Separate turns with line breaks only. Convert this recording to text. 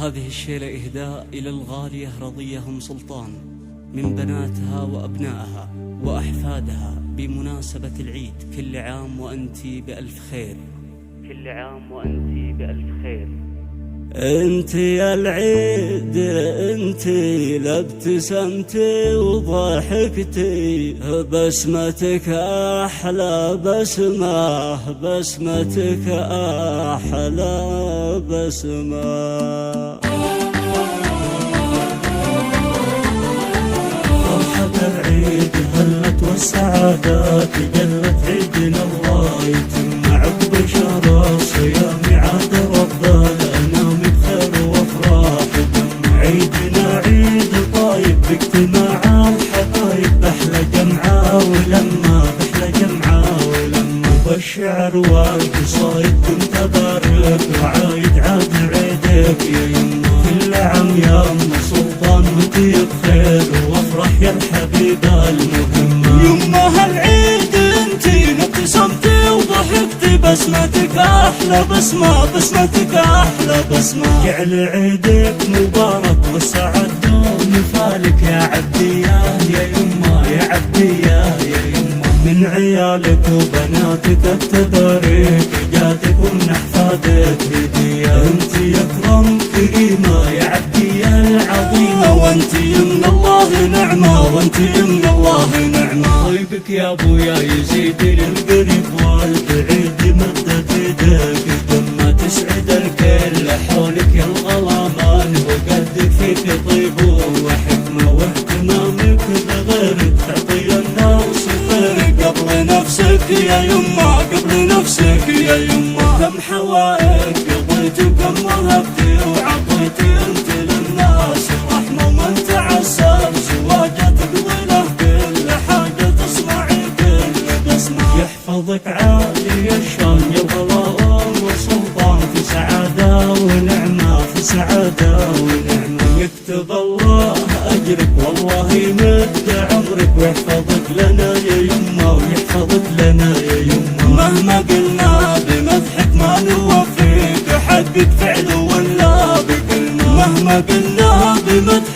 هذه الشيلة إهداء إلى الغالية رضية أم سلطان من بناتها وأبنائها وأحفادها بمناسبة العيد. كل عام وأنتي بألف خير، كل عام وأنتي بألف خير. انتي يا العيد انتي لابتسمتي وضحكتي، بسمتك احلى بسمة، بسمتك احلى بسمة. فرحة العيد هلت والسعادات جلت، عيدنا الله يتم عقب شهر الصيام، عاد رب الانام بخير وافراح دم. عيدنا عيد طايب باجتماع الحبايب، بحلى جمعة ولما، بحلى جمعة ولما. والشعر والقصايد كنت ابارك، وعايد عاد عيدك يا يما. كل عام يا ام سلطان وانتي بخير وافرح يا الحبيبة المهمة. يما هالعيد انتي ابتسمتي وضحكتي، بسمتك احلى بسمة، بسمتك احلى بسمة. جعل عيدك مبارك والسعد دوم فالك يا عبدية يا يما، يا عبدية يا يما. من عيالك وبناتك التباريك، جاتك ومن احفادك هدية. انتي اكرم كريمة يا عبدية العظيمة، وانتي من الله نعمة، وانتي من الله نعمة. طيبك يا ابويا يزيد للقريب والبعيد، مدت يدك لما تسعد الكل حولك يا الغلامان. وقدك فيك طيب وحكمة واهتمامك بغيرك، تعطي الناس خيرك قبل نفسك يا يما، قبل نفسك يا يما. كم حوائج قضيتي وكم وهبتي وعطيتي انت للناس رحمة، ومن تعسر زواجة تقضي له كل حاجة، تصنعي كل بسمة. يحفظك عالي الشان يا الغلا ام سلطان، في سعادة ونعمة، في سعادة ونعمة. يكتب الله اجرك والله يمد عمرك، ويحفظك لنا يا يما، ويحفظك لنا يا يما. مهما قلنا بمدحك ما نوفيك حقك فعل ولا بكلمة، مهما قلنا بمدحك